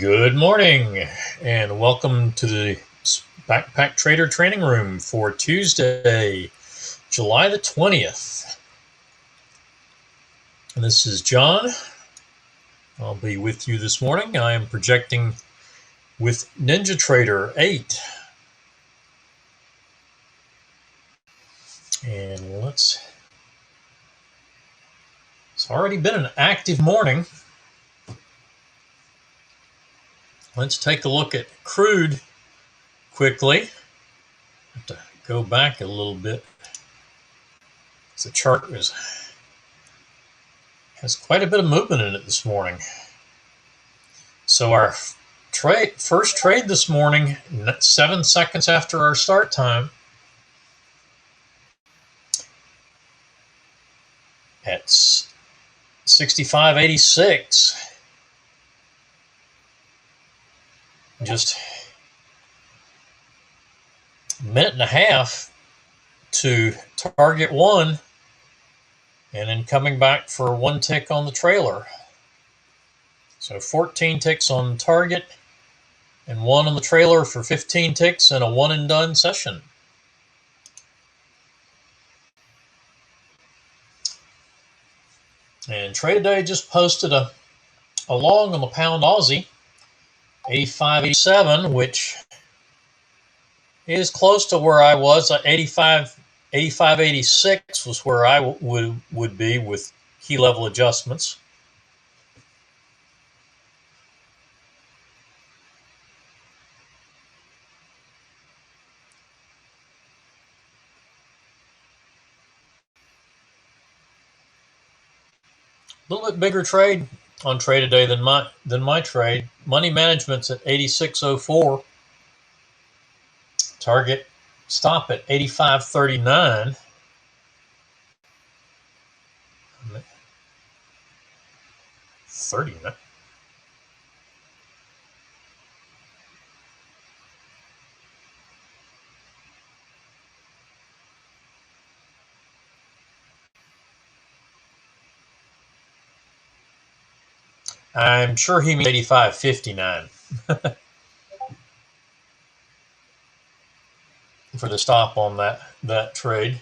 Good morning and welcome to the Backpacktrader training room for Tuesday, July the 20th. And this is John. I'll be with you this morning. I am projecting with NinjaTrader 8. And it's already been an active morning. Let's take a look at crude quickly. I have to go back a little bit. The chart has quite a bit of movement in it this morning. So our first trade this morning, 7 seconds after our start time, at 65.86. Just a minute and a half to target one, and then coming back for one tick on the trailer. So 14 ticks on target and one on the trailer for 15 ticks and a one and done session. And Trade Today just posted a long on the pound Aussie, 85.87, which is close to where I was. 85.86 was where I would be with key level adjustments. A little bit bigger trade on Trade Today than my trade. Money management's at 86.04. Target stop at 85.39. I'm sure he means 85.59 for the stop on that trade.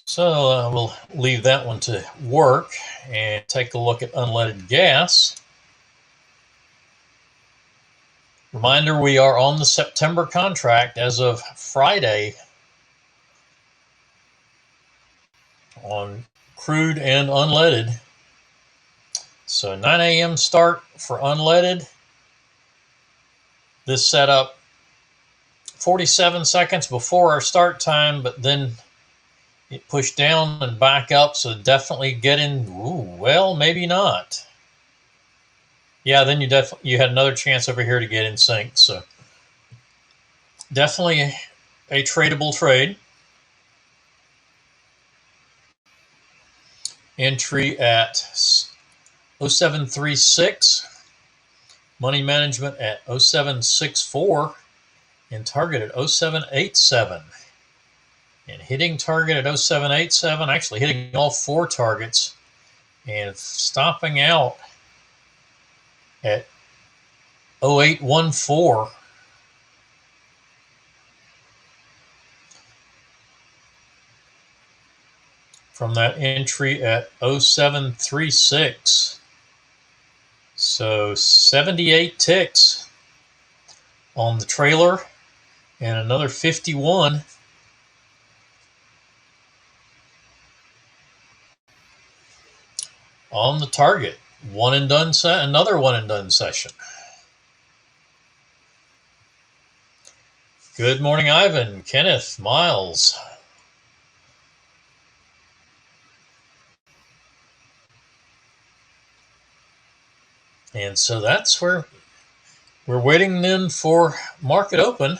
So we'll leave that one to work and take a look at unleaded gas. Reminder, we are on the September contract as of Friday on crude and unleaded. So 9 a.m. start for unleaded. This set up 47 seconds before our start time, but then it pushed down and back up, so definitely get in. Ooh, well, maybe not. Yeah, then you had another chance over here to get in sync. So definitely a tradable trade. Entry at 0736. Money management at 0764 and target at 0787. And hitting target at 0787, actually hitting all four targets and stopping out at 0814. From that entry at 0736. So 78 ticks on the trailer and another 51 on the target. One and done another one and done session. Good morning, Ivan, Kenneth, Miles. And so that's where we're waiting then for market open.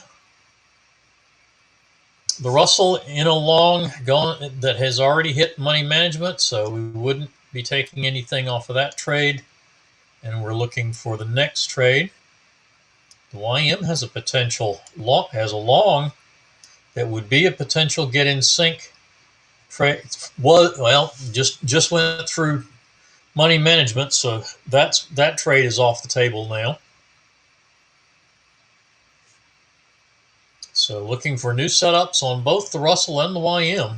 The Russell in a long gone that has already hit money management, so we wouldn't be taking anything off of that trade. and we're looking for the next trade. The YM has a potential has a long that would be a potential get in sync trade. Well, just went through money management, so that trade is off the table now. So looking for new setups on both the Russell and the YM.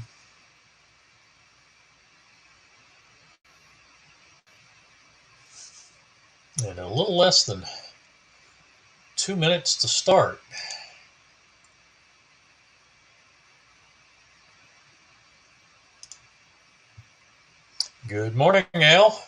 And a little less than 2 minutes to start. Good morning, Al.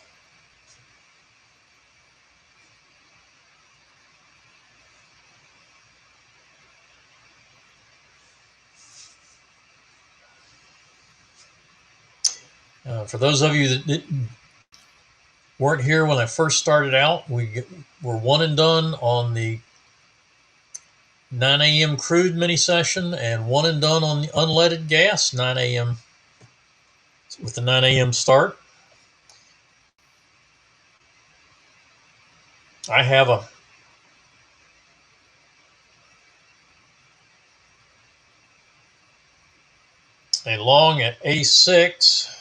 For those of you that weren't here when I first started out, we were one and done on the 9 a.m. crude mini session and one and done on the unleaded gas 9 a.m. with the 9 a.m. start. I have a long at A6.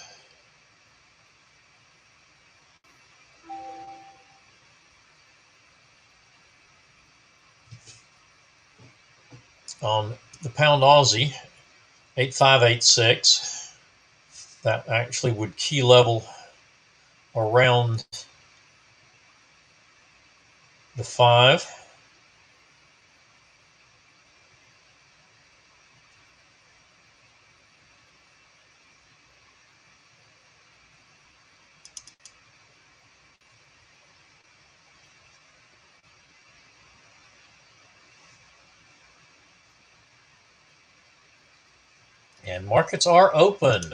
On the pound Aussie, 8586. That actually would key level around the 5. And markets are open.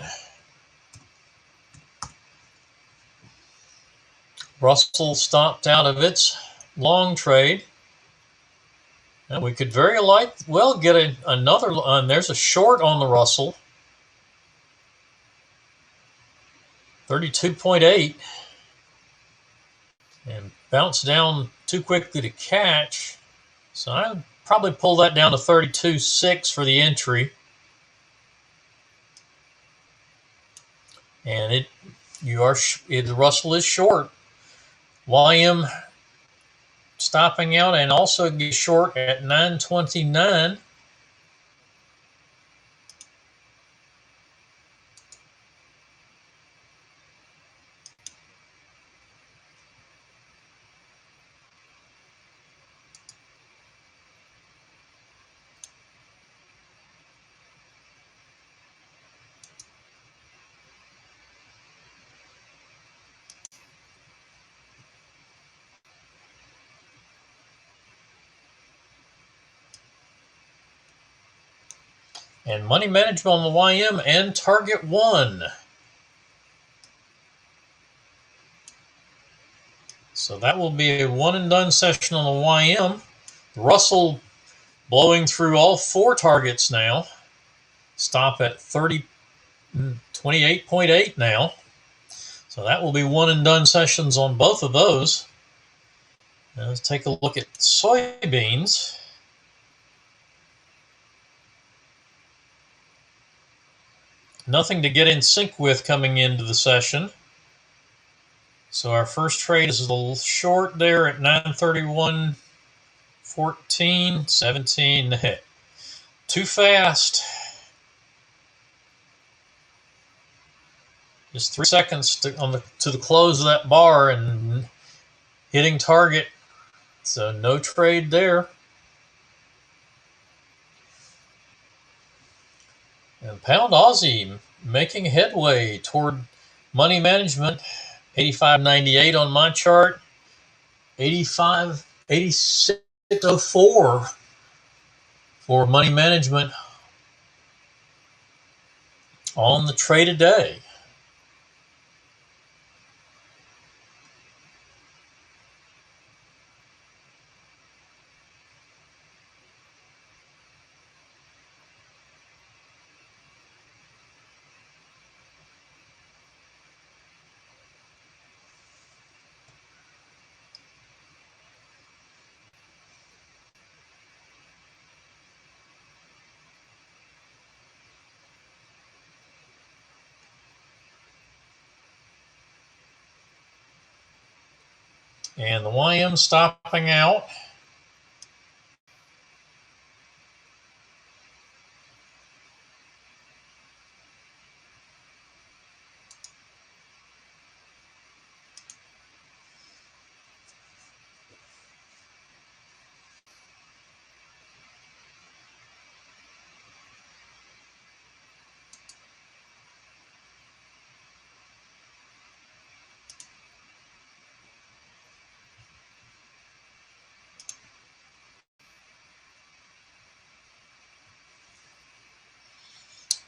Russell stopped out of its long trade. And we could very well get another. There's a short on the Russell. 32.8. And bounced down too quickly to catch. So I'd probably pull that down to 32.6 for the entry. And the Russell is short. YM stopping out and also get short at 929. And money management on the YM and target 1. So that will be a one and done session on the YM. Russell blowing through all 4 targets now. Stop at 28.8 now. So that will be one and done sessions on both of those. Now let's take a look at soybeans. Nothing to get in sync with coming into the session. So our first trade is a little short there at 931.14, 17. Too fast. Just 3 seconds to the close of that bar and hitting target. So no trade there. And pound Aussie making headway toward money management. 85.98 on my chart. 86.04 for money management on the trade a day. And the YM stopping out.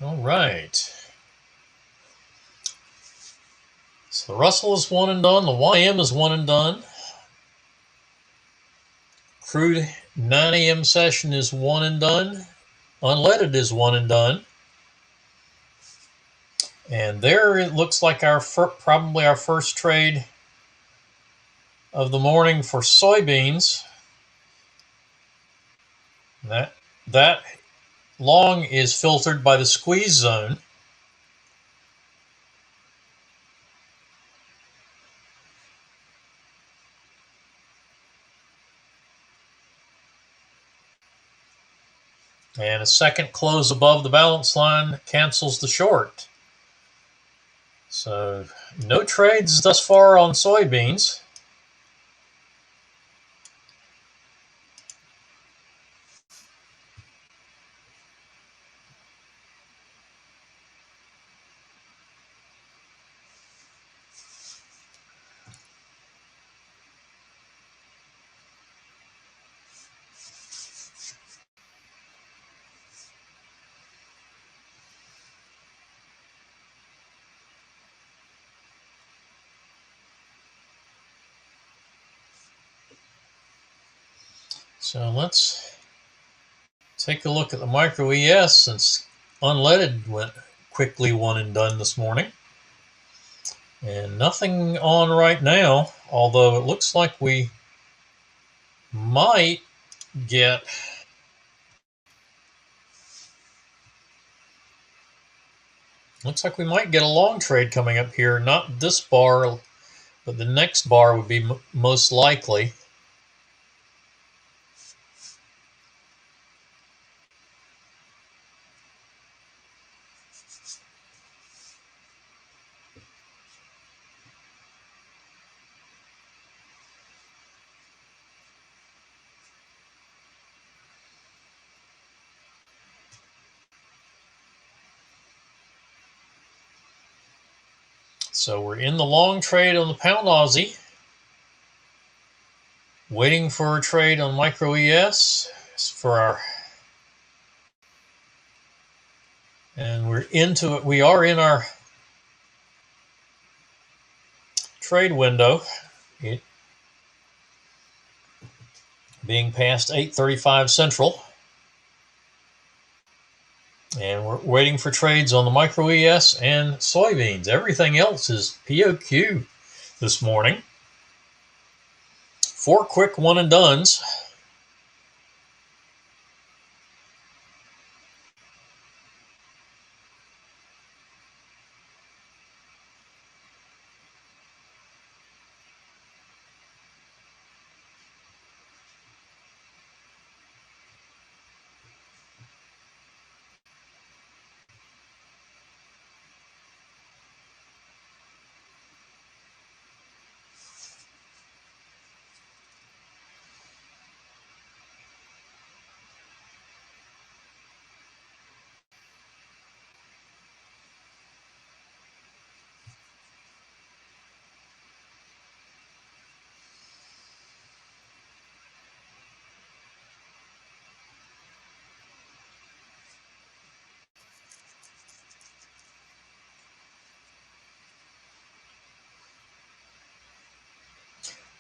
All right. So the Russell is one and done. The YM is one and done. Crude 9 a.m. session is one and done. Unleaded is one and done. And there it looks like probably our first trade of the morning for soybeans. That long is filtered by the squeeze zone. And a second close above the balance line cancels the short. So no trades thus far on soybeans. So let's take a look at the micro ES since unleaded went quickly one and done this morning. And nothing on right now, although it looks like we might get a long trade coming up here. Not this bar, but the next bar would be most likely. So we're in the long trade on the pound Aussie, waiting for a trade on micro ES for our, and we're into it. We are in our trade window, it being past 8:35 Central. And we're waiting for trades on the micro ES and soybeans. Everything else is POQ this morning. 4 quick one and dones.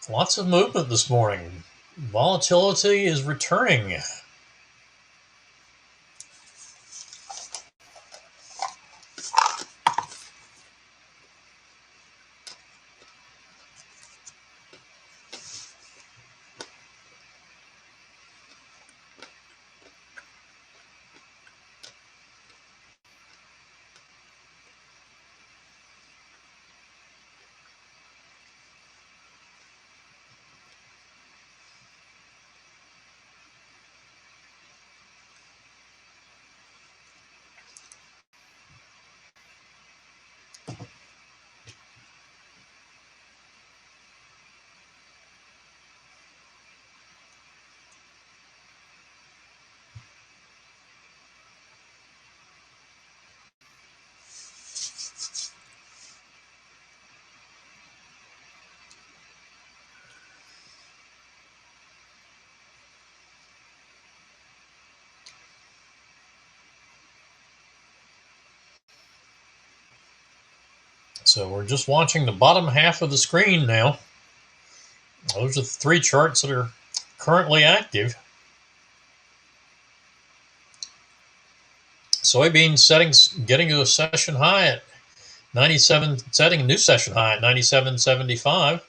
Lots of movement this morning. Volatility is returning. So we're just watching the bottom half of the screen now. Those are the three charts that are currently active. Soybeans getting to a session high at 97, setting a new session high at 97.75.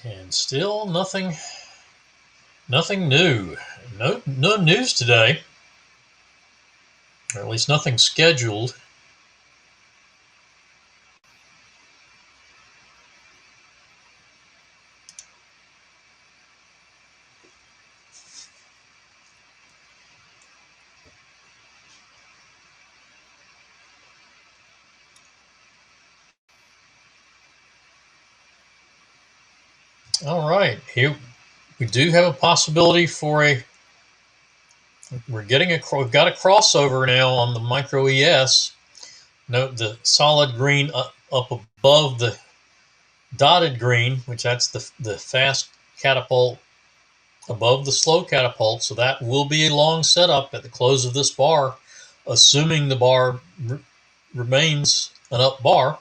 And still nothing new. No news today, or at least nothing scheduled. All right, here we do have a possibility for we've got a crossover now on the micro ES. Note the solid green up above the dotted green, which that's the fast catapult above the slow catapult. So that will be a long setup at the close of this bar, assuming the bar remains an up bar.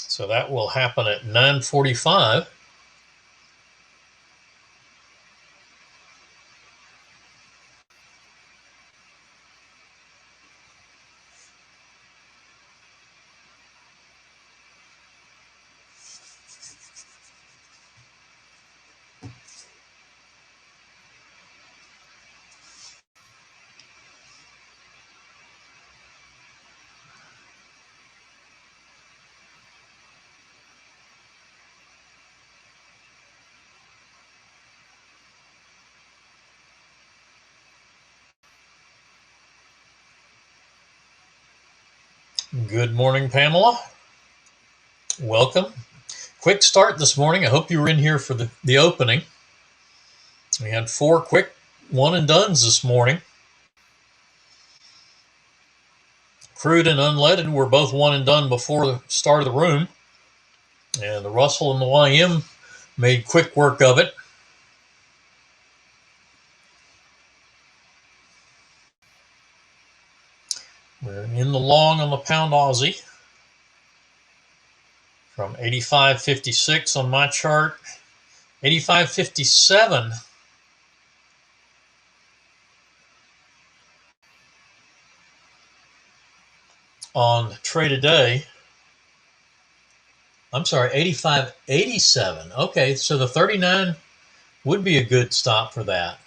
So that will happen at 9:45. Good morning, Pamela. Welcome. Quick start this morning. I hope you were in here for the opening. We had 4 quick one and dones this morning. Crude and unleaded were both one and done before the start of the room. And the Russell and the YM made quick work of it. We're in the long on the pound Aussie from 85.56 on my chart, 85.57 on trade a day. I'm sorry, 85.87. Okay, so the 39 would be a good stop for that.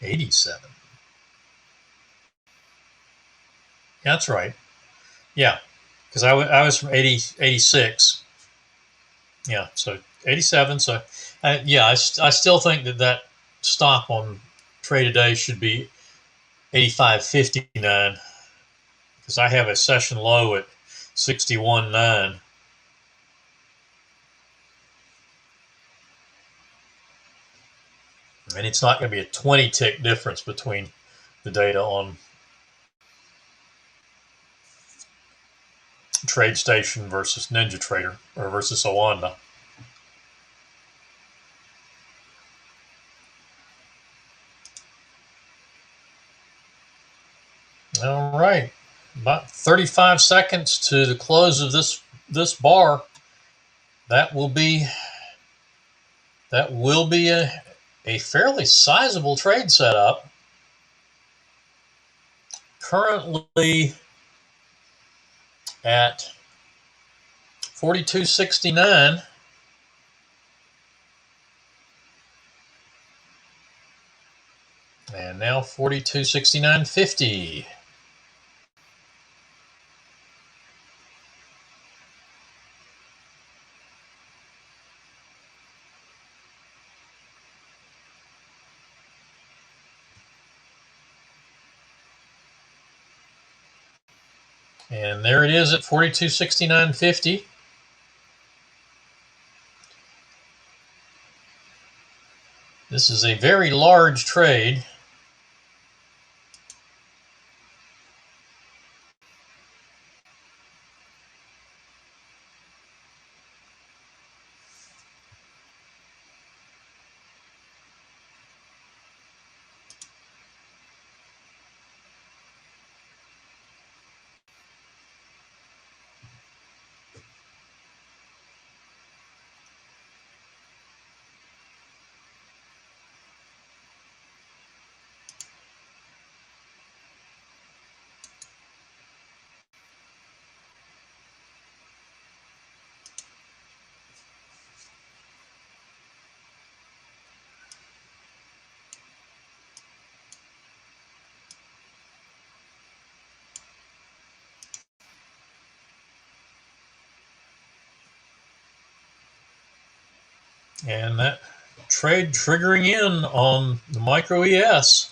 87. That's right. Yeah, because I was from 86. Yeah, so 87. So, yeah, I still think that stop on trade a day should be 85.59 because I have a session low at 61.9. And it's not going to be a 20 tick difference between the data on TradeStation versus NinjaTrader or versus Awanda. All right, about 35 seconds to the close of this bar. That will be a fairly sizable trade setup. Currently at 42.69. And now 42.69.50. And there it is at 42.69.50. This is a very large trade. And that trade triggering in on the micro ES.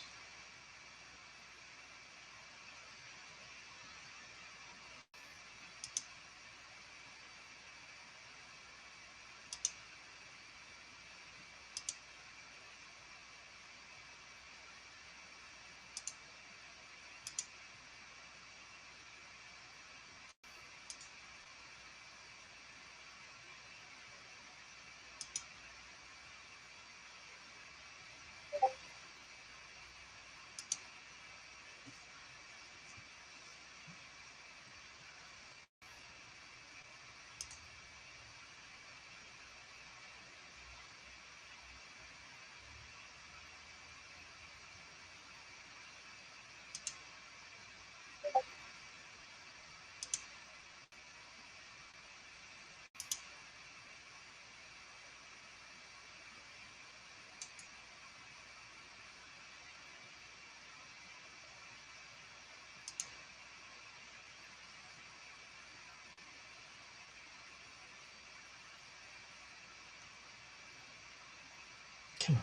Come on.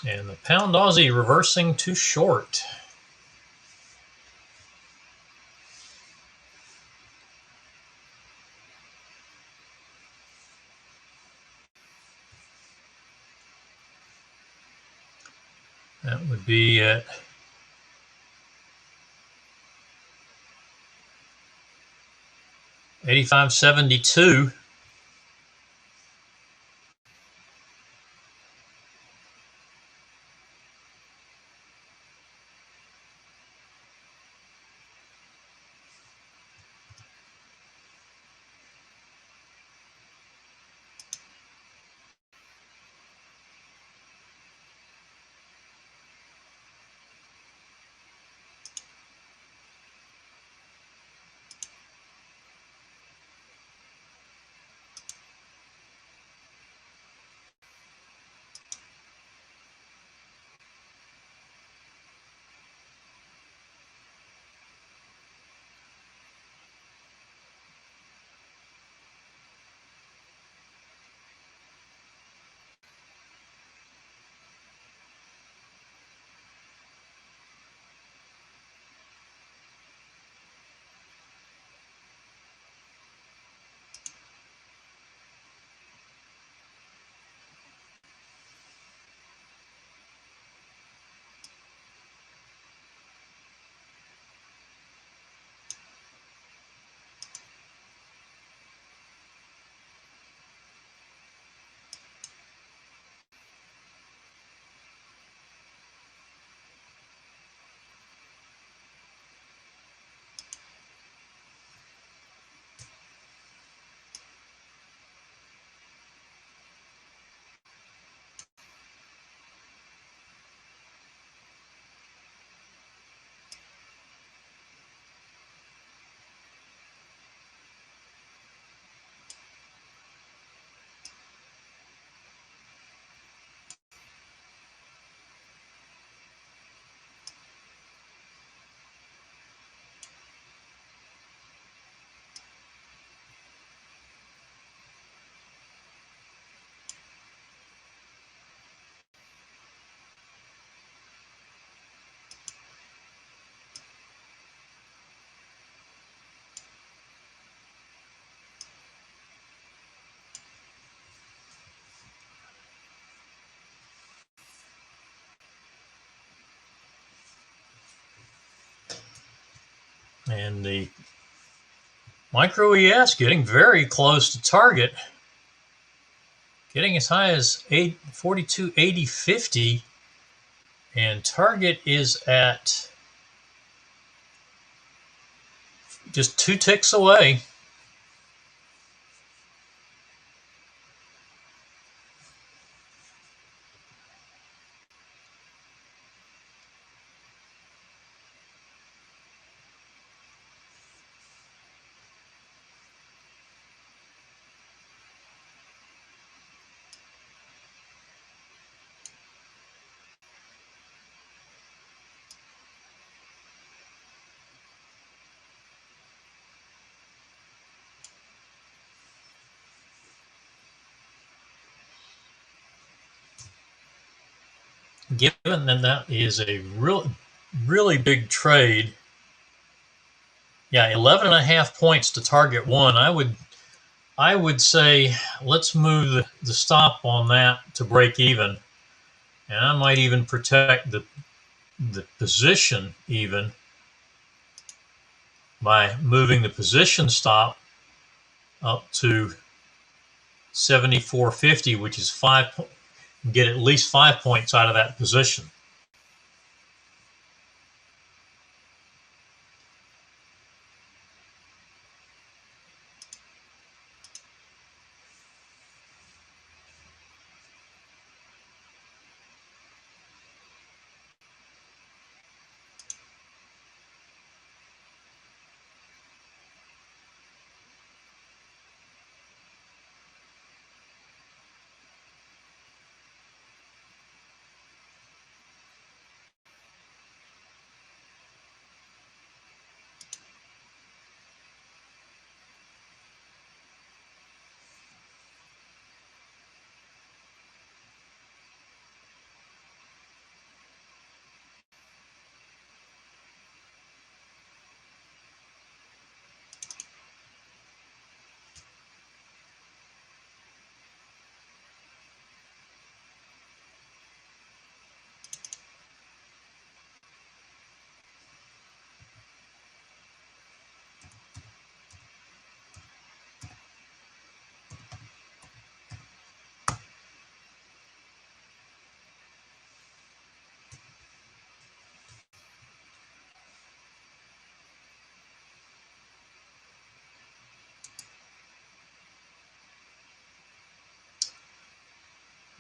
And the pound Aussie reversing to short. That would be at 85.72. And the micro ES getting very close to target, getting as high as 42.80.50, and target is at just 2 ticks away. Given that is a really big trade, yeah, 11.5 points to target one. I would say let's move the stop on that to break even, and I might even protect the position even by moving the position stop up to 74.50, which is get at least 5 points out of that position.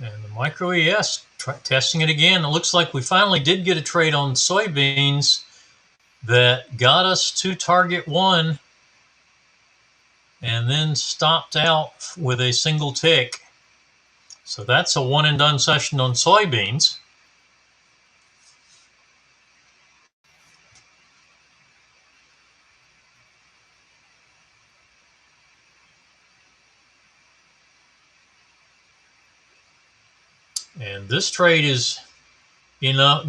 And the micro ES, testing it again. It looks like we finally did get a trade on soybeans that got us to target one and then stopped out with a single tick. So that's a one and done session on soybeans. And this trade is,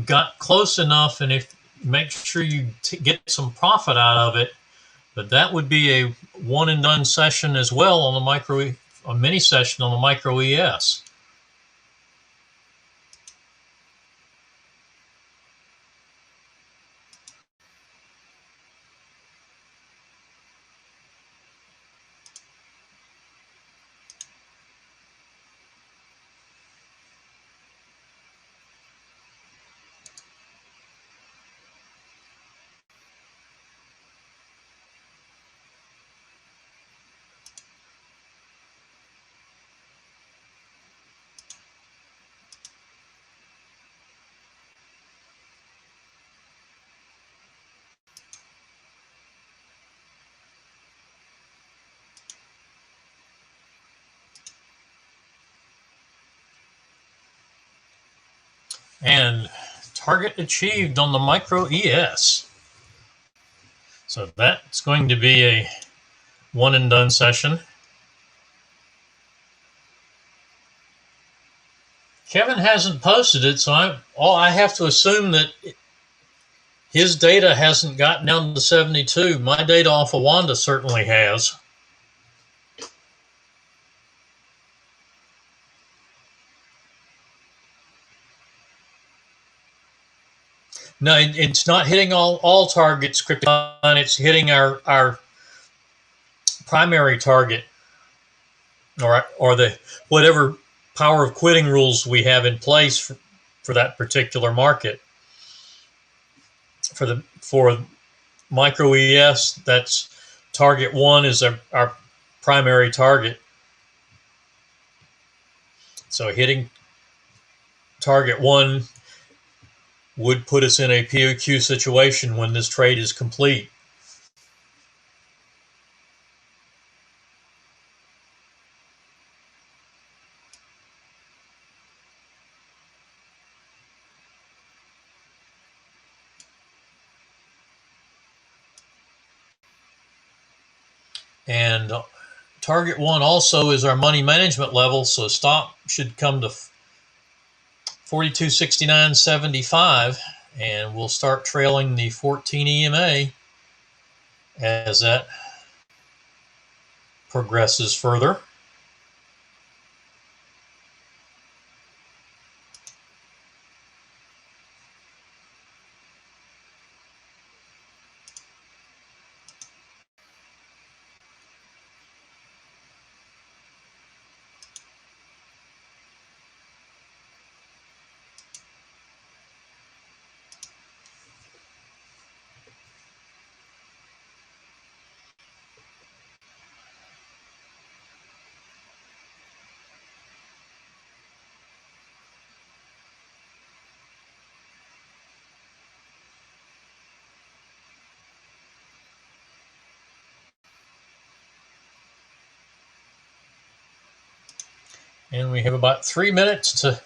got close enough, and if make sure you get some profit out of it. But that would be a one and done session as well on the a mini session on the micro ES. And target achieved on the micro ES. So that's going to be a one and done session. Kevin hasn't posted it, so I have to assume that his data hasn't gotten down to 72. My data off of Wanda certainly has. No, it's not hitting all targets, Krypton. It's hitting our primary target, or the whatever power of quitting rules we have in place for that particular market. For micro ES, that's target 1 is our primary target. So hitting target 1 would put us in a POQ situation when this trade is complete. And target 1 also is our money management level, so stop should come to 42.69.75, and we'll start trailing the 14 EMA as that progresses further. And we have about 3 minutes to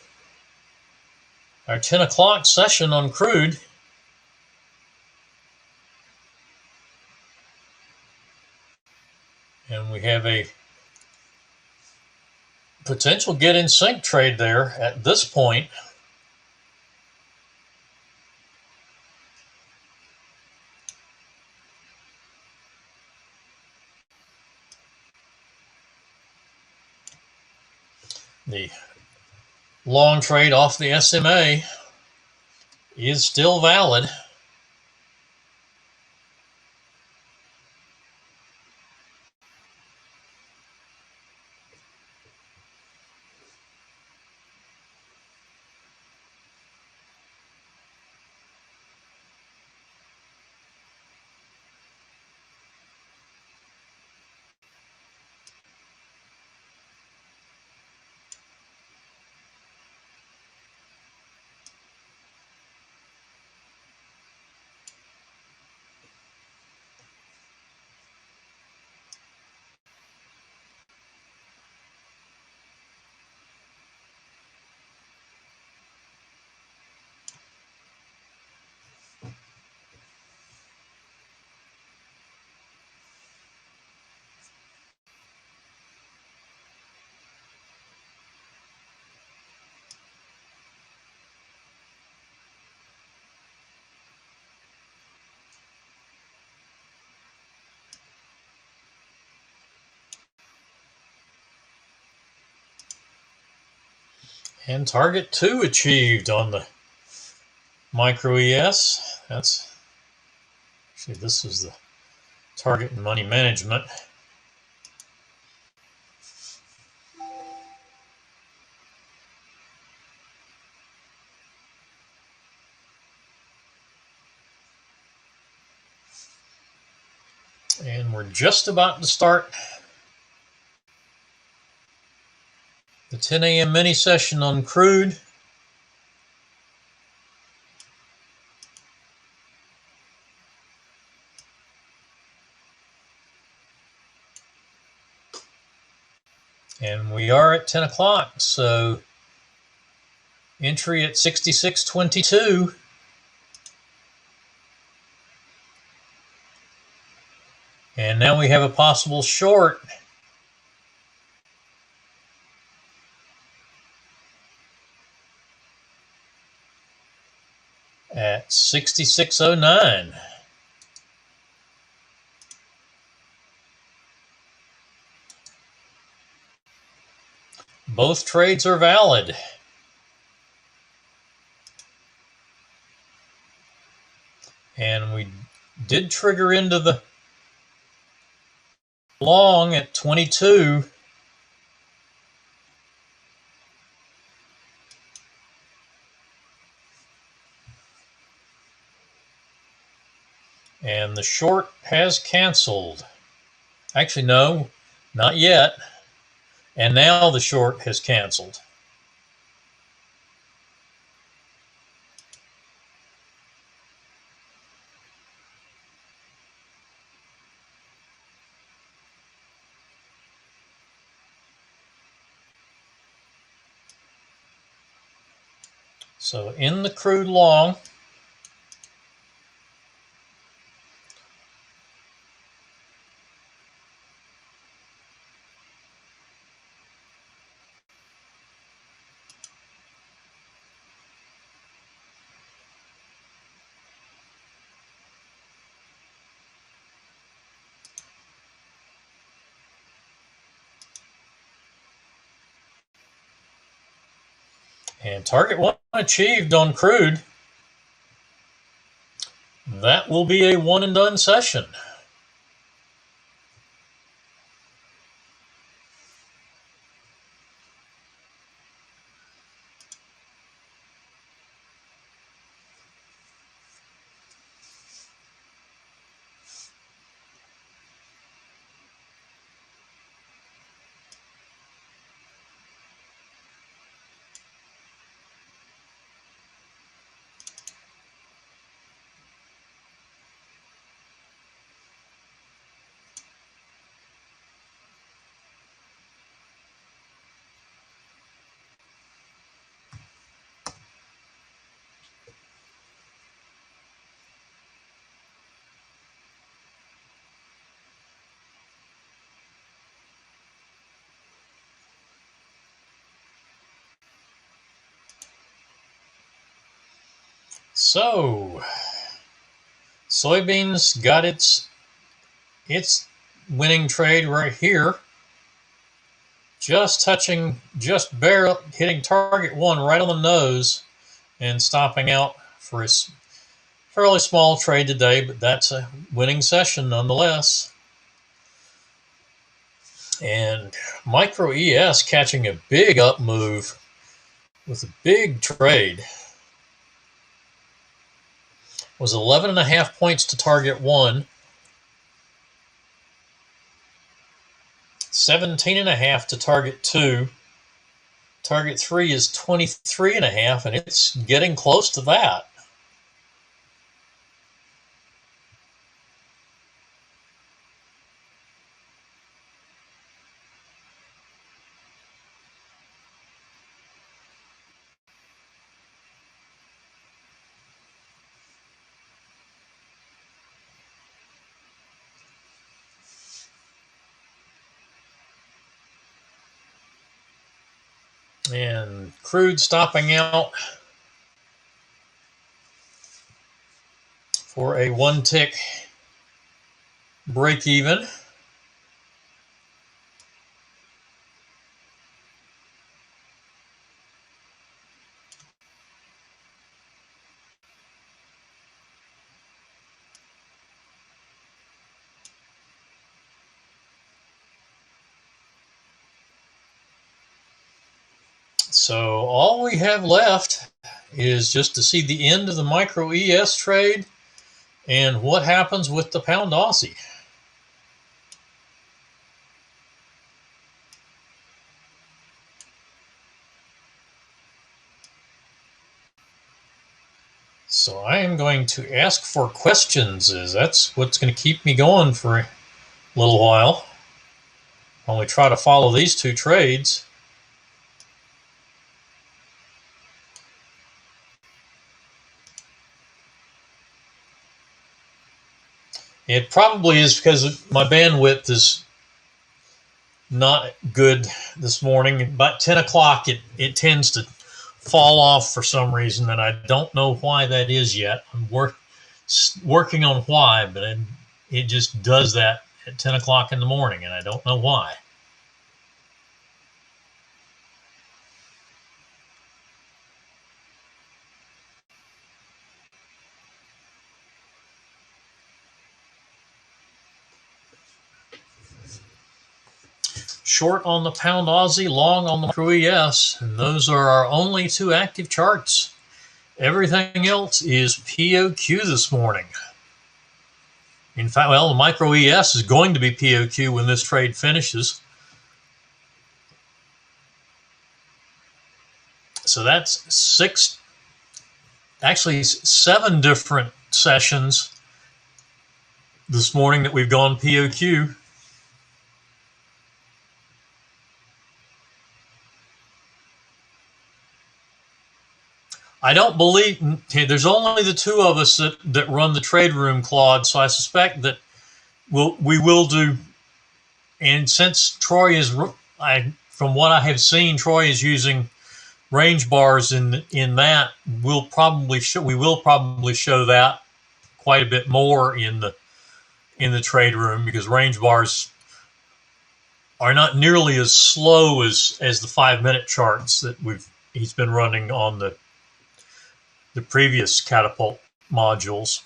our 10 o'clock session on crude. And we have a potential get in sync trade there at this point. The long trade off the SMA is still valid. And target 2 achieved on the micro ES. That's actually, this is the target in money management. And we're just about to start the 10 a.m. mini session on crude. And we are at 10 o'clock, so entry at 66.22. And now we have a possible short at 66.09. Both trades are valid. did trigger into the long at 22. And the short has canceled. Actually, no, not yet. And now the short has canceled. So in the crude long, and target one achieved on crude. That will be a one and done session. So soybeans got its winning trade right here, just barely hitting target one right on the nose and stopping out for a fairly small trade today, but that's a winning session nonetheless. And micro ES catching a big up move with a big trade. Was 11.5 points to target one, 17.5 to target two. Target three is 23.5, and it's getting close to that. And crude stopping out for a one tick break even. So all we have left is just to see the end of the micro ES trade and what happens with the pound Aussie. So I am going to ask for questions, as that's what's going to keep me going for a little while while we try to follow these two trades. It probably is because my bandwidth is not good this morning. About 10 o'clock, it tends to fall off for some reason, and I don't know why that is yet. I'm working on why, but it just does that at 10 o'clock in the morning, and I don't know why. short on the pound Aussie, long on the micro ES, and those are our only two active charts. Everything else is POQ this morning. In fact, well, the micro ES is going to be POQ when this trade finishes. So that's seven different sessions this morning that we've gone POQ. I don't believe there's only the two of us that run the trade room, Claude. So I suspect that we will do. And since Troy is, from what I have seen, Troy is using range bars in that. We will probably show that quite a bit more in the trade room, because range bars are not nearly as slow as the 5-minute charts that he's been running on the previous catapult modules.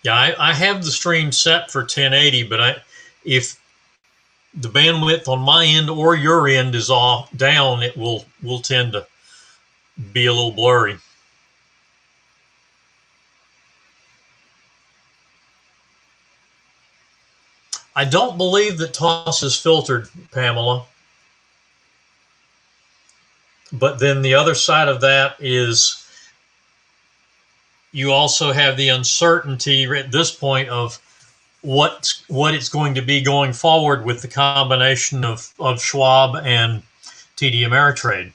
Yeah, I have the stream set for 1080, but if the bandwidth on my end or your end is down, it will tend to be a little blurry. I don't believe that TOS is filtered, Pamela. But then the other side of that is you also have the uncertainty at this point of what it's going to be going forward with the combination of Schwab and TD Ameritrade,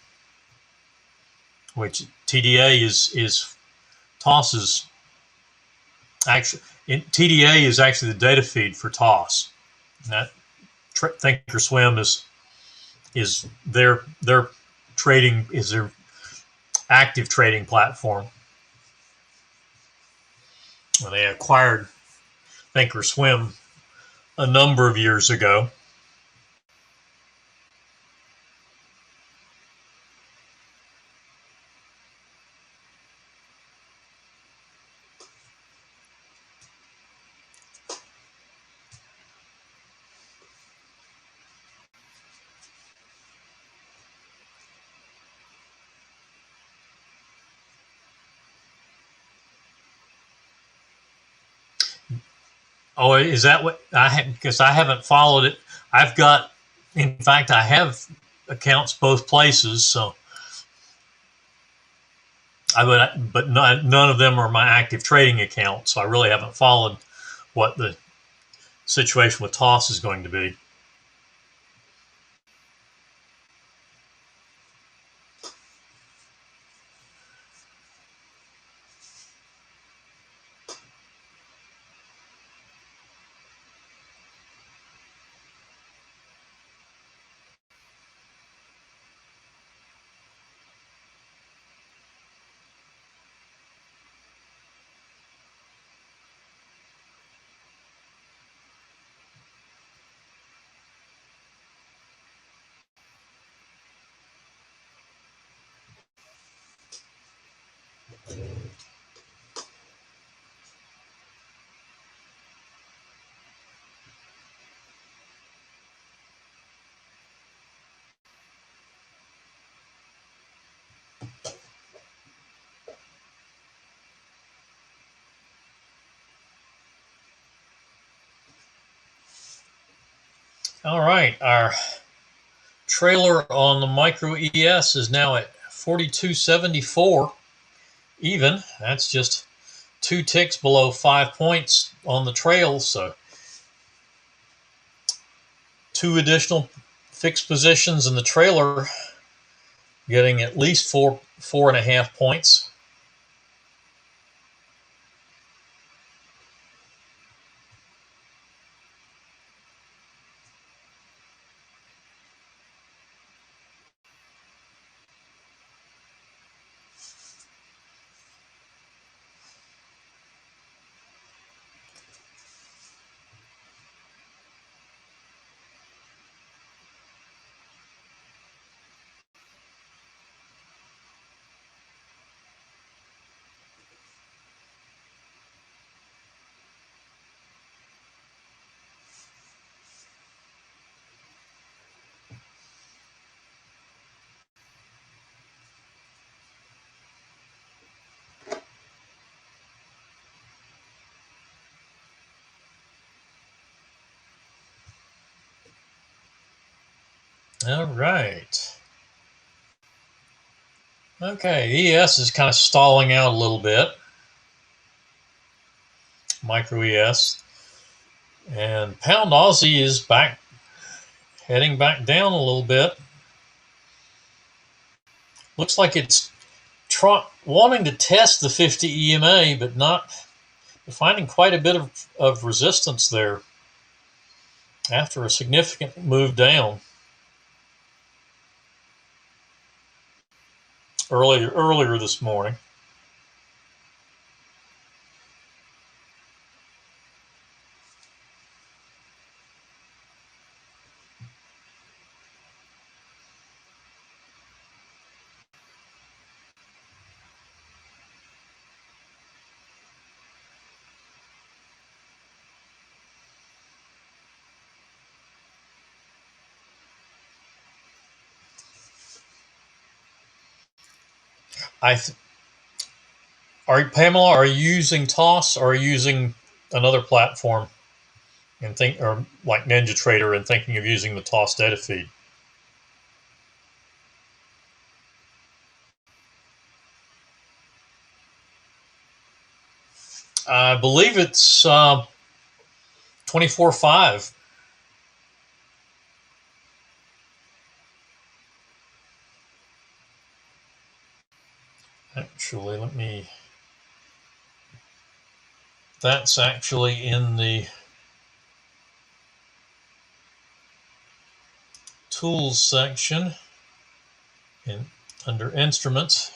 which TDA is TOS's actually. TDA is actually the data feed for TOS. And that Thinkorswim is their trading, is their active trading platform. Well, they acquired Thinkorswim a number of years ago. Oh, is that what I have? Because I haven't followed it. In fact, I have accounts both places. So, but none of them are my active trading accounts. So I really haven't followed what the situation with TOS is going to be. All right, our trailer on the micro ES is now at 42.74 even. That's just 2 ticks below 5 points on the trail. So 2 additional fixed positions in the trailer, getting at least 4.5 points. All right. Okay, ES is kind of stalling out a little bit. Micro ES. And pound Aussie is back, heading back down a little bit. Looks like it's wanting to test the 50 EMA, but not finding quite a bit of resistance there after a significant move down earlier this morning. Pamela, are you using TOS or are you using another platform or like NinjaTrader and thinking of using the TOS data feed? I believe it's 24.5. Actually, that's actually in the tools section under instruments.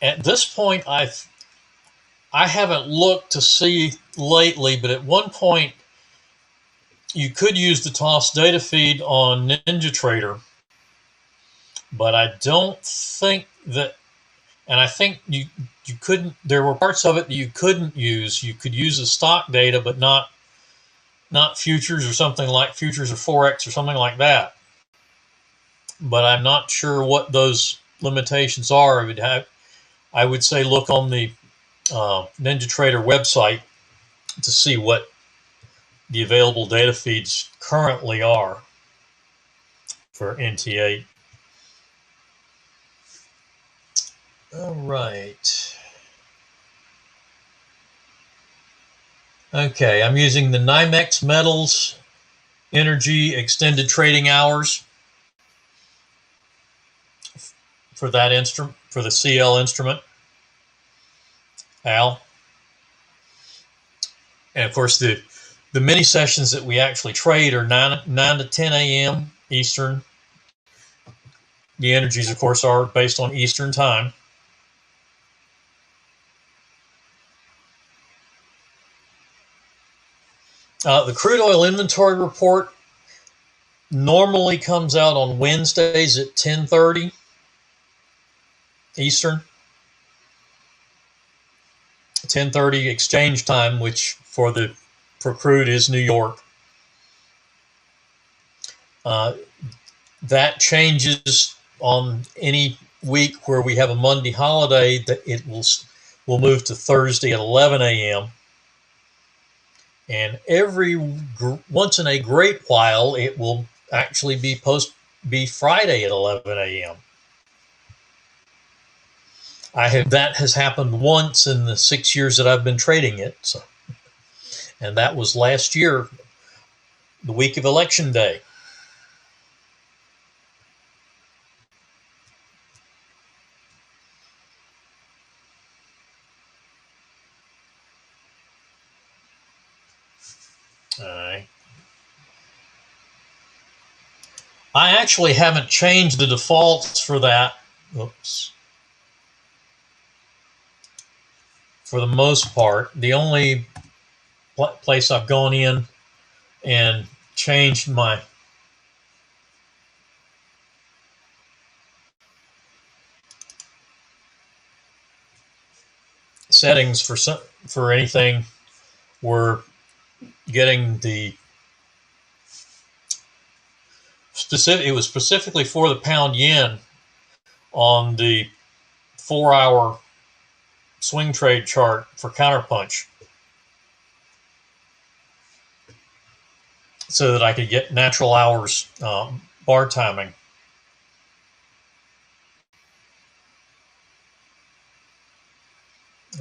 At this point, I haven't looked to see lately, but at one point you could use the TOS data feed on NinjaTrader, but I don't think that, and I think you couldn't, there were parts of it that you couldn't use. You could use the stock data, but not futures or something like futures or Forex or something like that. But I'm not sure what those limitations are. I would say look on the NinjaTrader website to see what the available data feeds currently are for NT8. All right. Okay, I'm using the NYMEX Metals Energy Extended Trading Hours for that instrument, for the CL instrument, Al. And of course, the mini sessions that we actually trade are 9 to 10 a.m. Eastern. The energies, of course, are based on Eastern time. The crude oil inventory report normally comes out on Wednesdays at 10:30 Eastern, 10:30 exchange time, which for crude is New York. That changes on any week where we have a Monday holiday. That it will move to Thursday at 11 a.m. And once in a great while, it will actually be Friday at 11 a.m. That has happened once in the 6 years that I've been trading it. So, and that was last year, the week of Election Day. All right. I actually haven't changed the defaults for that. Oops. For the most part, the only place I've gone in and changed my settings for anything. We're getting the specific. It was specifically for the pound yen on the 4-hour swing trade chart for counterpunch, so that I could get natural hours bar timing.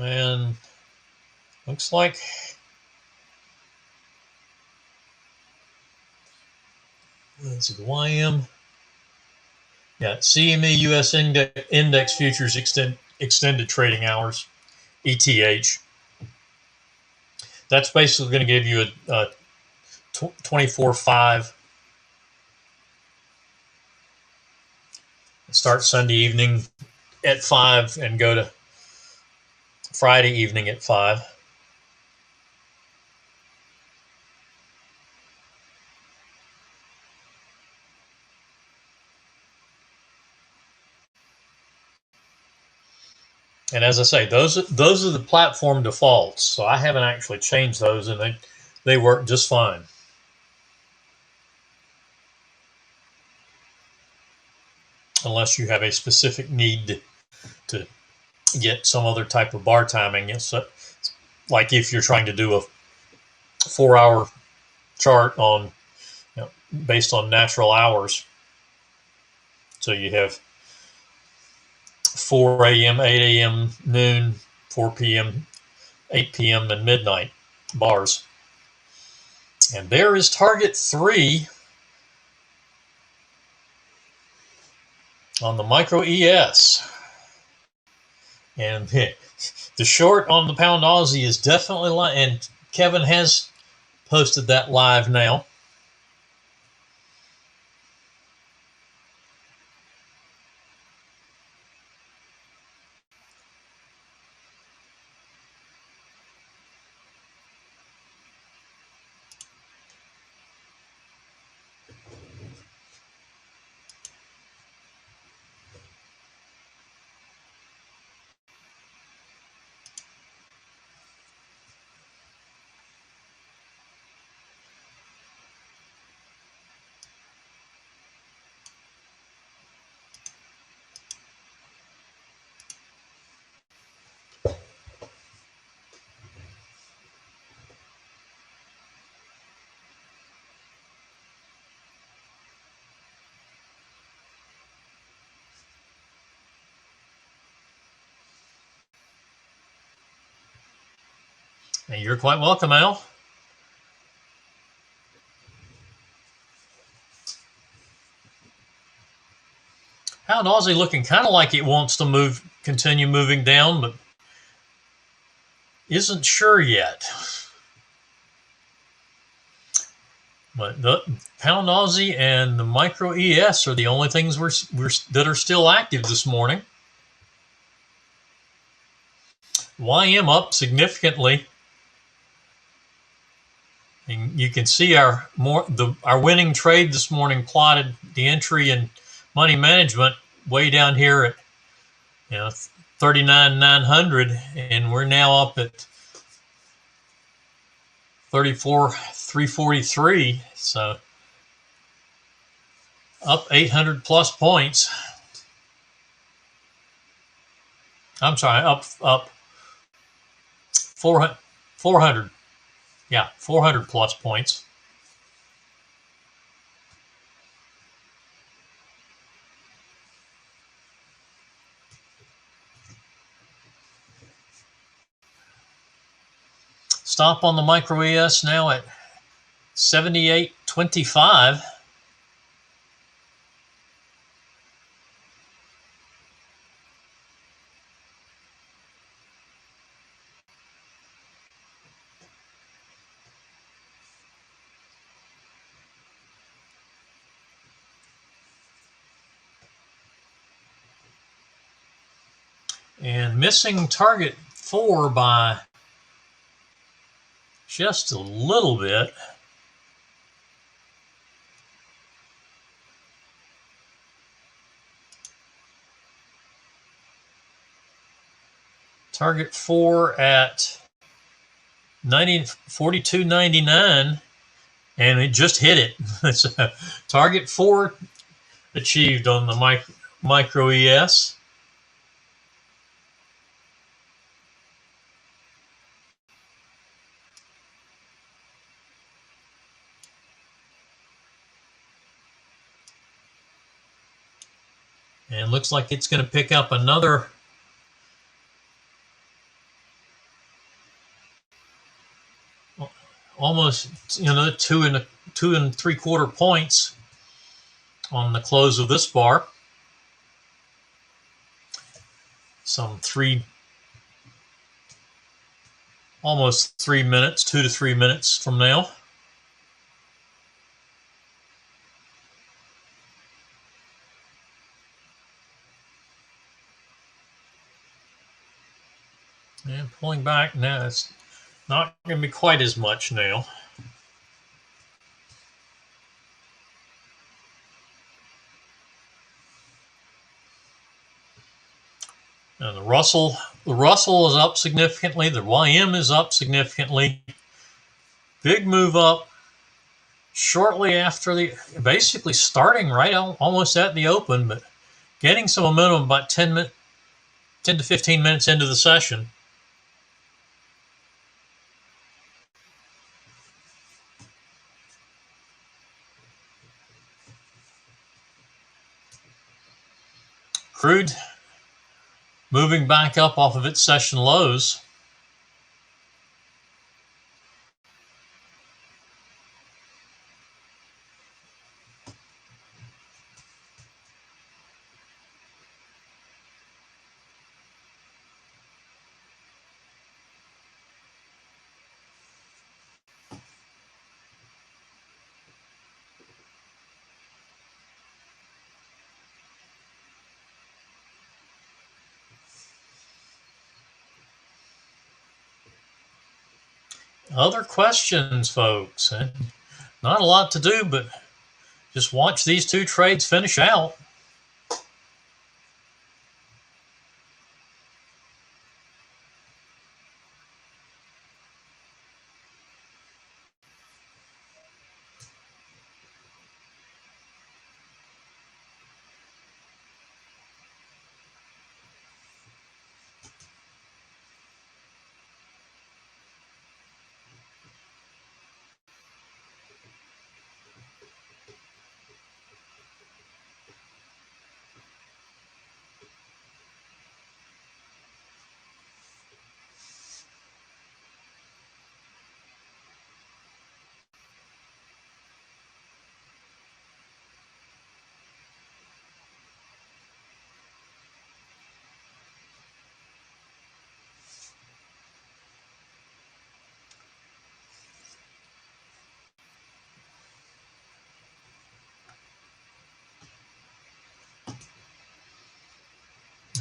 And looks like let's see, the YM. Yeah, CME US Index Futures extended trading hours, ETH. That's basically going to give you a 24/5. Start Sunday evening at 5 and go to Friday evening at 5. And as I say, those are the platform defaults. So I haven't actually changed those, and they work just fine. Unless you have a specific need to get some other type of bar timing. It's like if you're trying to do a 4-hour chart on, based on natural hours. So you have 4 a.m., 8 a.m., noon, 4 p.m., 8 p.m., and midnight bars. And there is target 3 on the micro ES. And the short on the pound Aussie is definitely live, and Kevin has posted that live now. And you're quite welcome, Al. Pound Aussie looking kind of like it wants to continue moving down, but isn't sure yet. But the pound Aussie and the micro ES are the only things that are still active this morning. YM up significantly. And you can see our winning trade this morning plotted the entry and money management way down here at 39,900, and we're now up at 34,343. So up 800 plus points. I'm sorry, up 400. Yeah, 400 plus points. Stop on the micro ES now at 78.25. And missing target 4 by just a little bit. Target 4 at 42.99, and it just hit it. It's target 4 achieved on the micro ES. And looks like it's going to pick up another almost, 2 3/4 points on the close of this bar. Some almost 3 minutes, 2 to 3 minutes from now. And pulling back now, it's not going to be quite as much now. And the Russell is up significantly. The YM is up significantly. Big move up shortly after basically starting right almost at the open, but getting some momentum about 10 to 15 minutes into the session. Crude moving back up off of its session lows. Other questions, folks? Not a lot to do, but just watch these two trades finish out.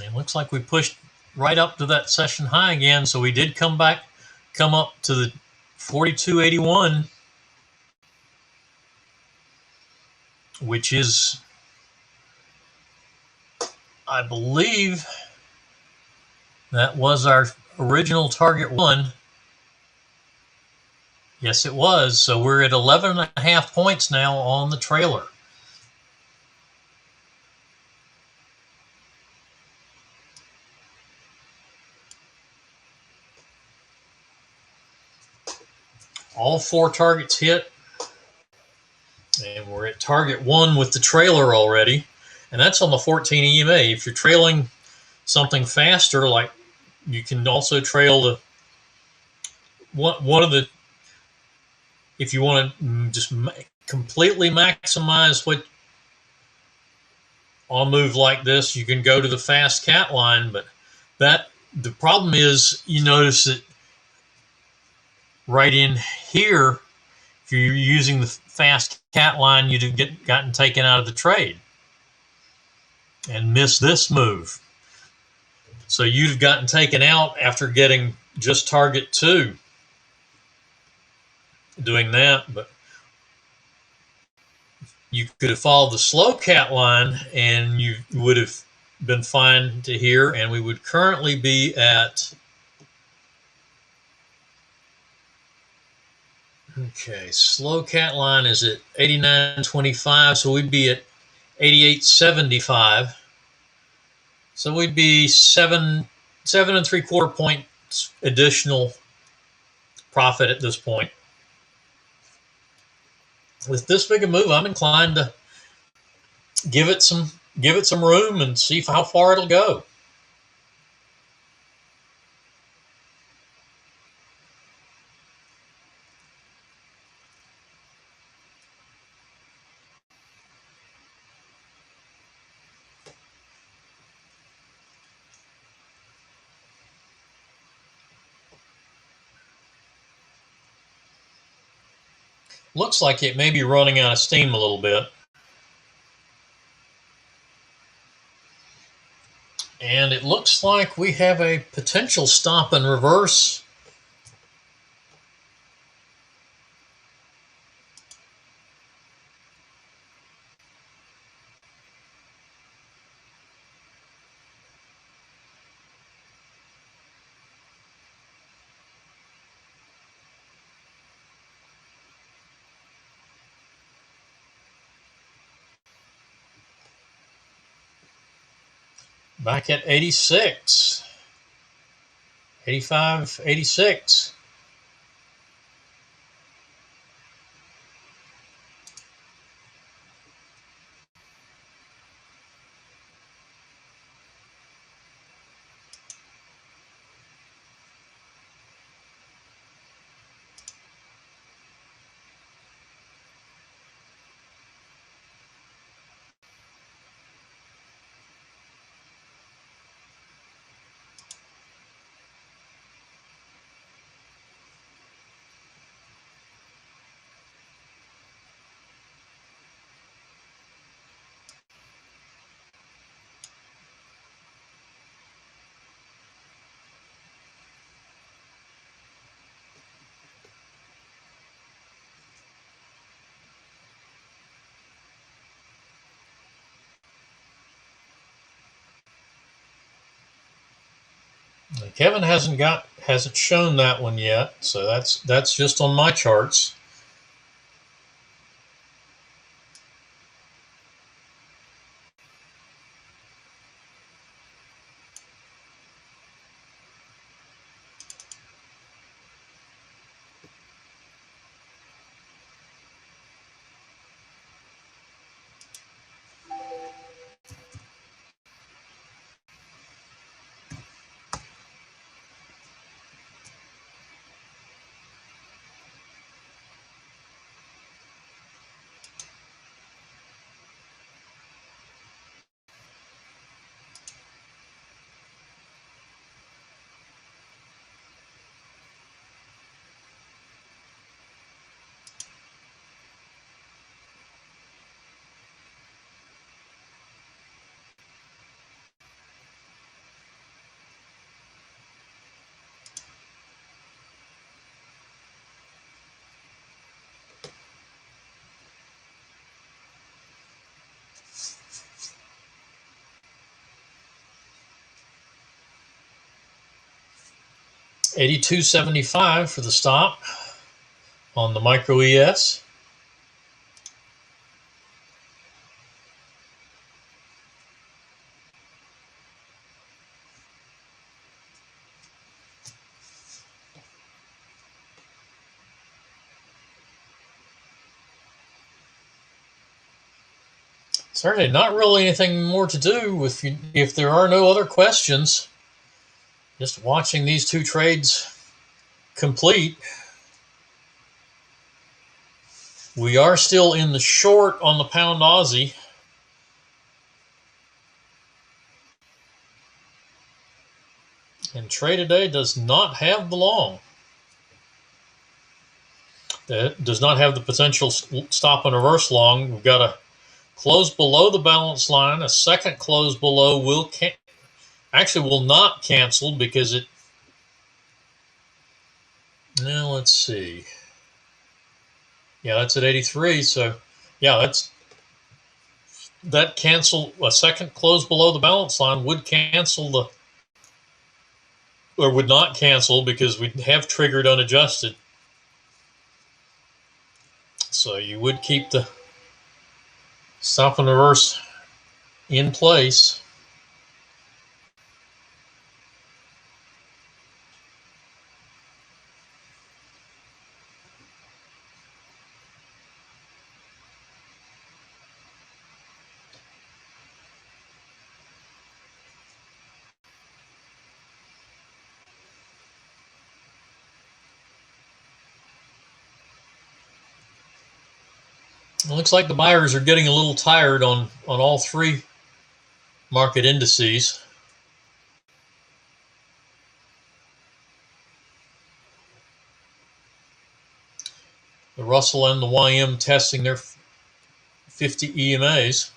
It looks like we pushed right up to that session high again, so we did come up to the 42.81, which is, I believe, that was our original target 1. Yes, it was. So we're at 11.5 points now on the trailer. All 4 targets hit, and we're at target 1 with the trailer already, and that's on the 14 EMA. If you're trailing something faster, like you can also trail the one of the, if you want to just completely maximize what on a move like this, you can go to the fast cat line, but the problem is, you notice that right in here, if you're using the fast cat line, you'd have gotten taken out of the trade and missed this move. So you'd have gotten taken out after getting just target 2. doing that, but you could have followed the slow cat line and you would have been fine to here, and we would currently be at, okay, slow cat line is at 89.25, so we'd be at 88.75. So we'd be seven and 3/4 points additional profit at this point. With this big a move, I'm inclined to give it some room and see how far it'll go. Looks like it may be running out of steam a little bit. And it looks like we have a potential stop and reverse. Back at 86, 85, 86. Kevin hasn't shown that one yet, so that's just on my charts. $82.75 for the stop on the micro ES. Certainly not really anything more to do if there are no other questions. Just watching these two trades complete. We are still in the short on the pound Aussie. And trade today does not have the long. That does not have the potential stop and reverse long. We've got a close below the balance line. A second close below will not cancel because it. Now let's see. Yeah, that's at 83. So, yeah, that cancel a second close below the balance line would cancel the or would not cancel because we have triggered unadjusted. So you would keep the stop and reverse in place. It looks like the buyers are getting a little tired on all three market indices. The Russell and the YM testing their 50 EMAs.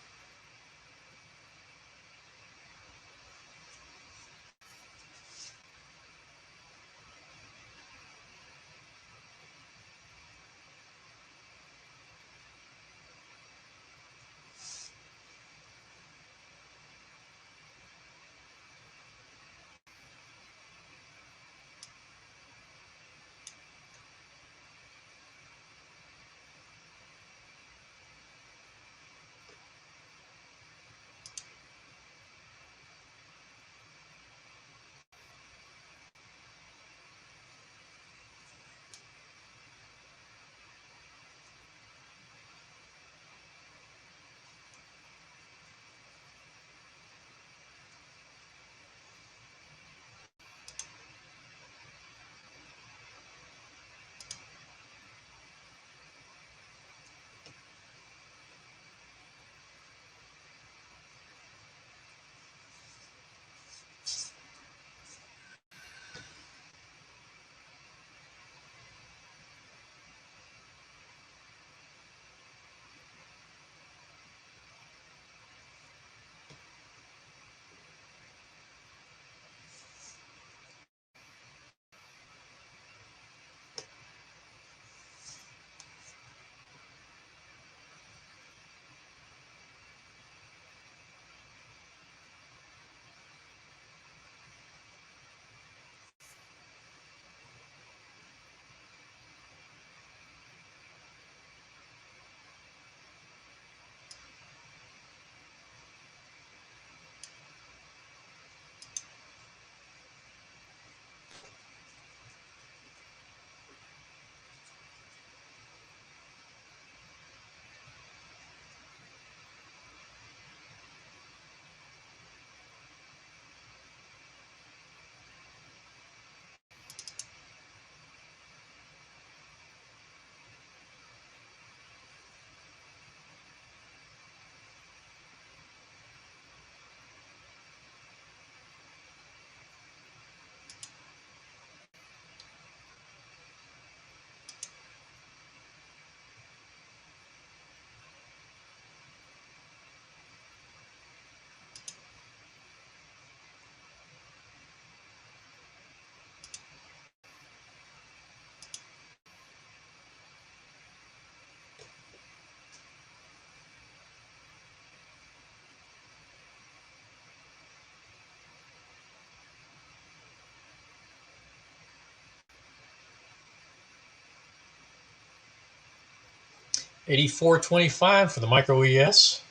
$84.25 for the micro ES.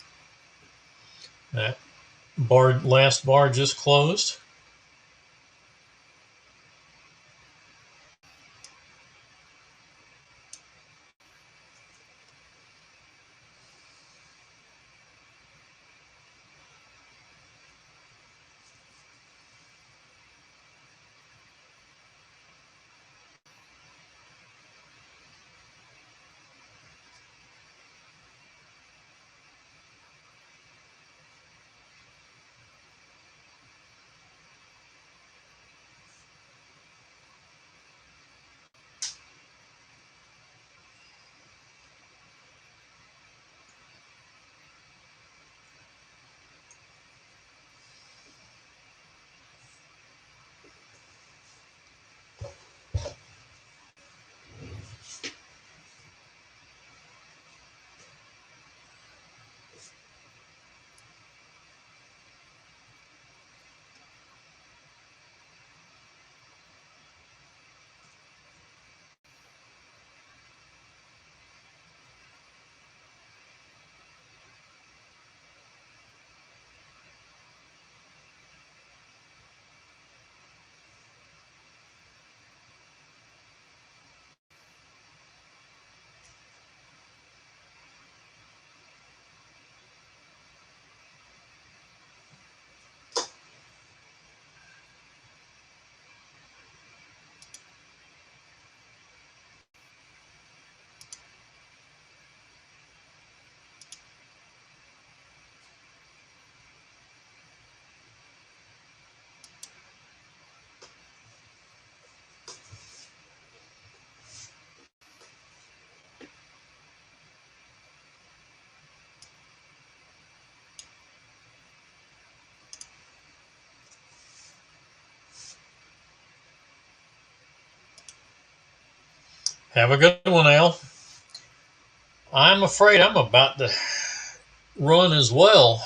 That last bar just closed. Have a good one, Al. I'm afraid I'm about to run as well.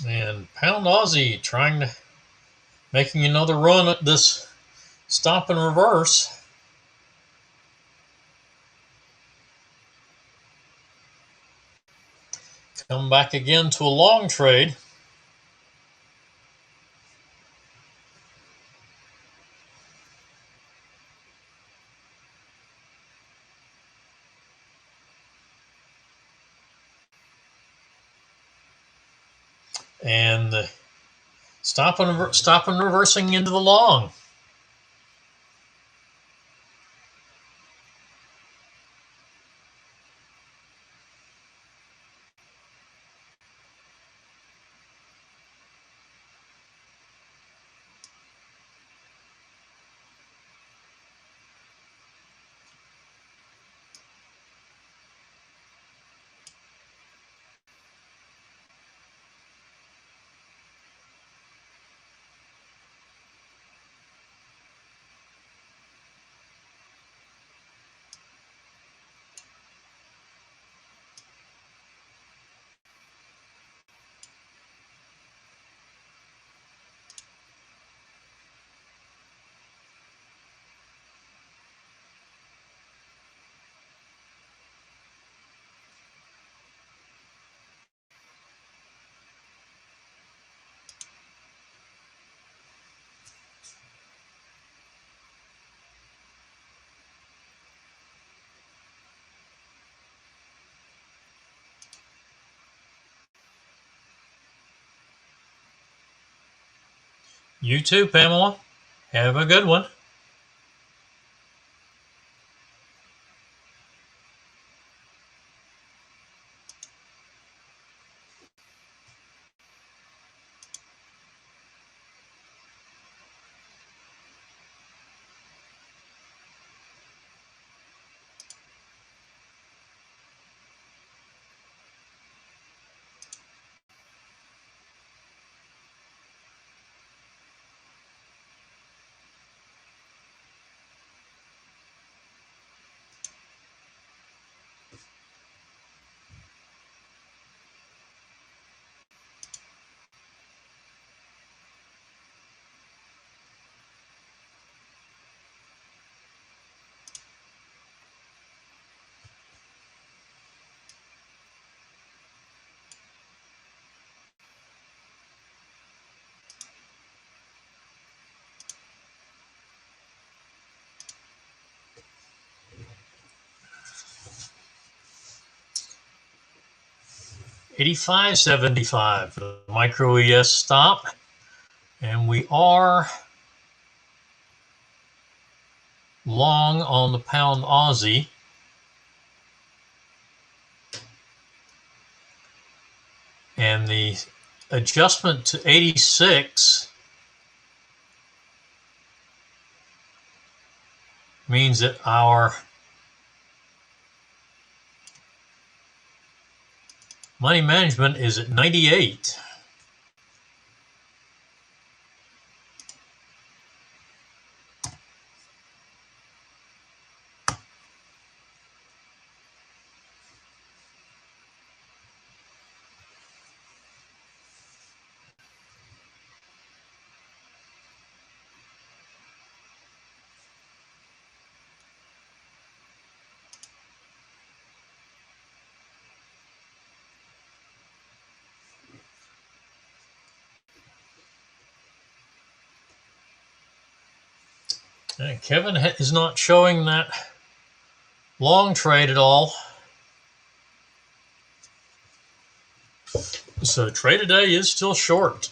And Pound Aussie making another run at this stop and reverse. Come back again to a long trade. And stop and reversing into the long. You too, Pamela. Have a good one. $85.75 for the micro ES stop. And we are long on the Pound Aussie. And the adjustment to 86 means that our money management is at 98. And Kevin is not showing that long trade at all. So trade today is still short.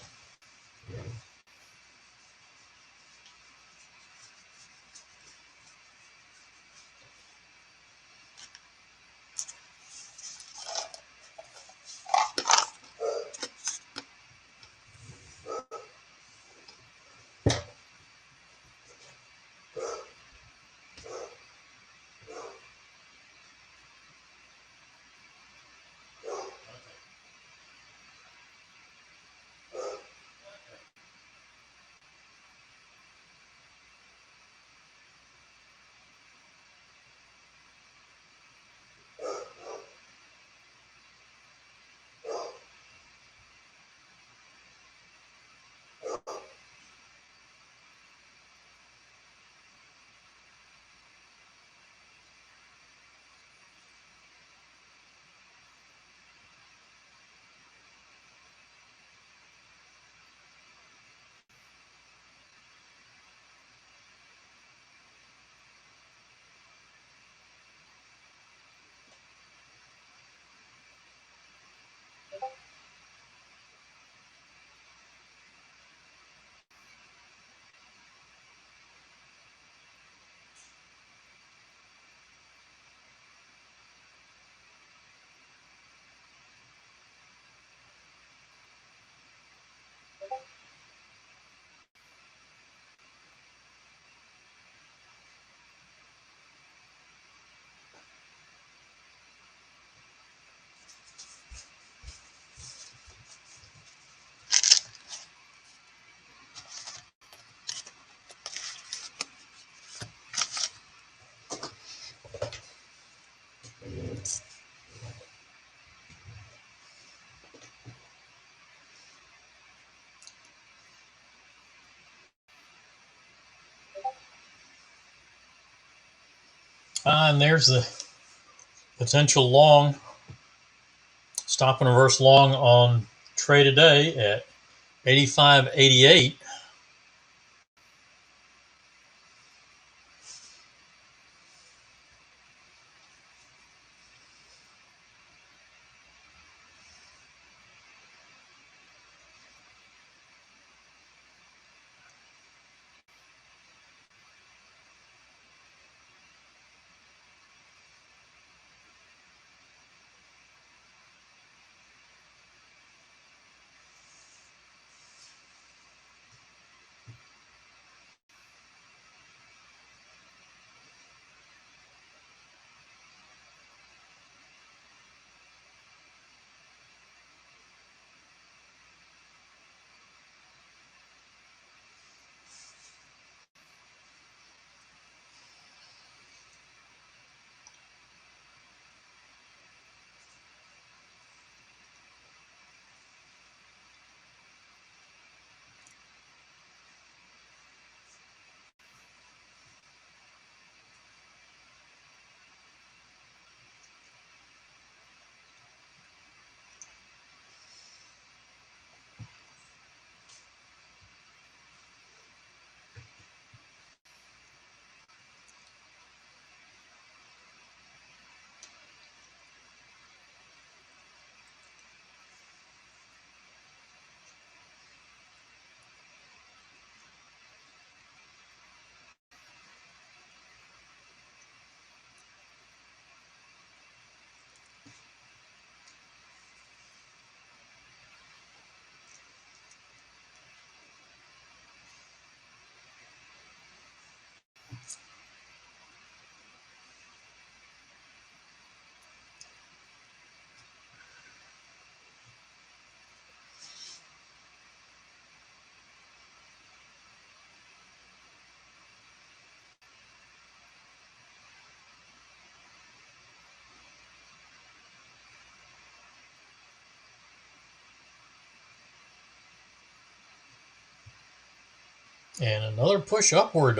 And there's the potential long, stop and reverse long on trade today at 85.88. And another push upward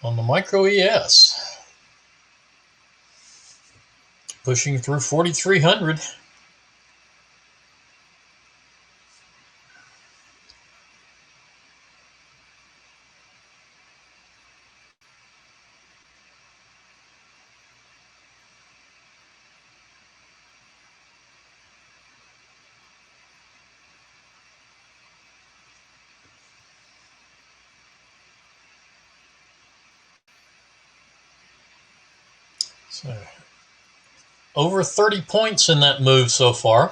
on the micro ES, pushing through 4,300. So over 30 points in that move so far.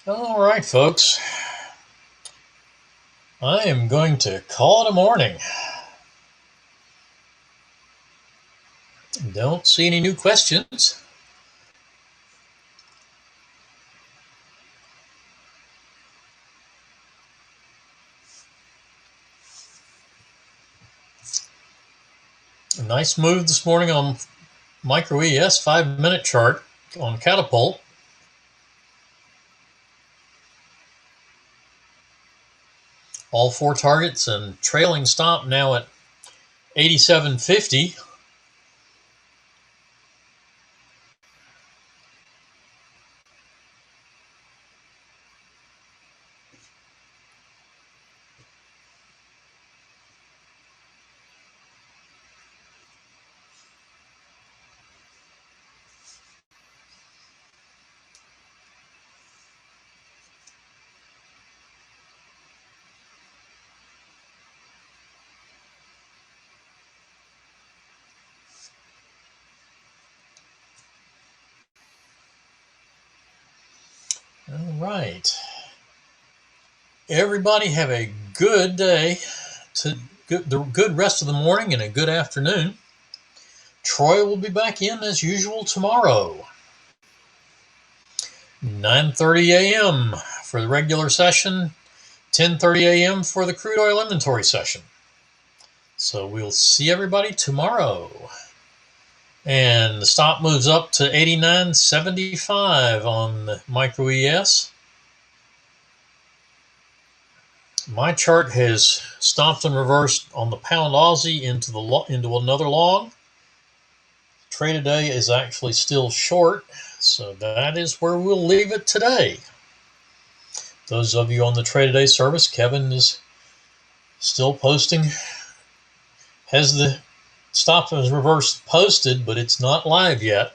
All right, folks. I am going to call it a morning. Don't see any new questions. A nice move this morning on micro ES 5-minute chart on Catapult. All four targets and trailing stop now at 87.50. right. Everybody have a good day, good rest of the morning and a good afternoon. Troy will be back in as usual tomorrow, 9:30 a.m. for the regular session, 10:30 a.m. for the crude oil inventory session. So we'll see everybody tomorrow. And the stop moves up to 89.75 on the micro ES. My chart has stopped and reversed on the pound Aussie into another long. Trade today is actually still short, so that is where we'll leave it today. Those of you on the Trade Today service, Kevin is still posting, has the stop and reverse posted, but it's not live yet.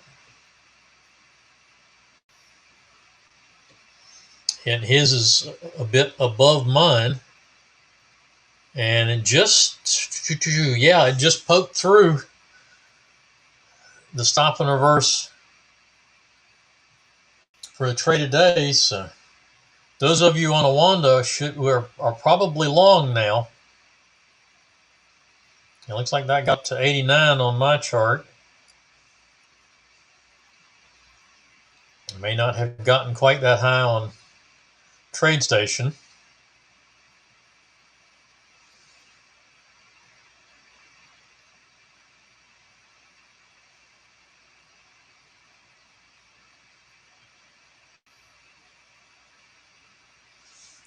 And his is a bit above mine. And it just poked through the stop and reverse for the trade today. So those of you on a Wanda are probably long now. It looks like that got to 89 on my chart. It may not have gotten quite that high on TradeStation.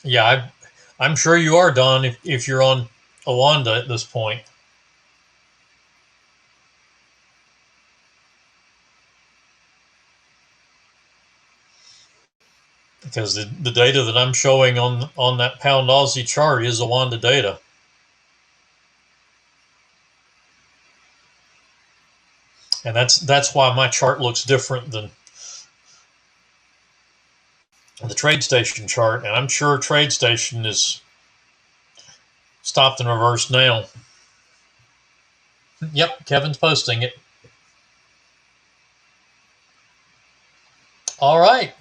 Yeah, I'm sure you are, Don, if you're on a Wanda at this point. Because the data that I'm showing on that pound Aussie chart is a Wanda data. And that's why my chart looks different than the TradeStation chart. And I'm sure TradeStation is stopped and reversed now. Yep, Kevin's posting it. All right.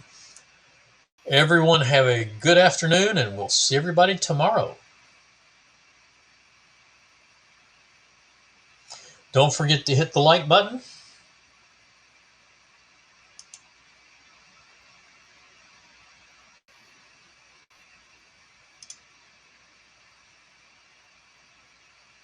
Everyone have a good afternoon, and we'll see everybody tomorrow. Don't forget to hit the like button